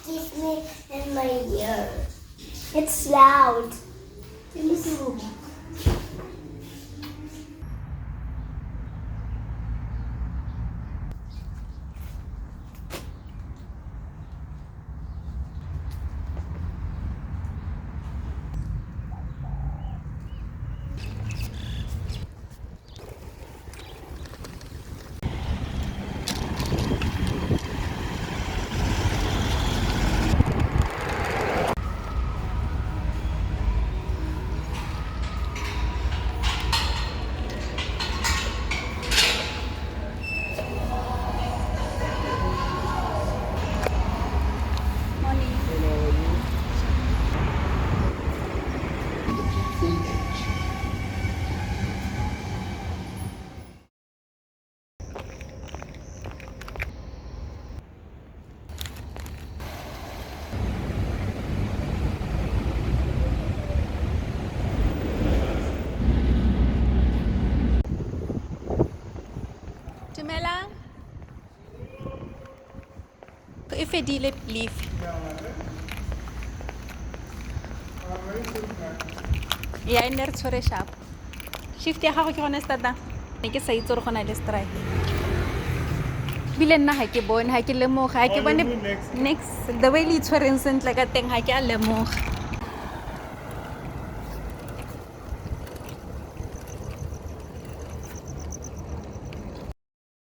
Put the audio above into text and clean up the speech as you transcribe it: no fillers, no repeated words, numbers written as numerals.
kiss me in my ear. It's loud. Dumelang. E fedile leaf. Ya e ne re tshwere sharp. Shift ya gago ke gone starta. Ne ke sa itse gore go na le strike. Bile nna ha ke bone, ha ke lemoga, ha ke bone next the way le tshwereng sentle ka teng ha ke a lemoga.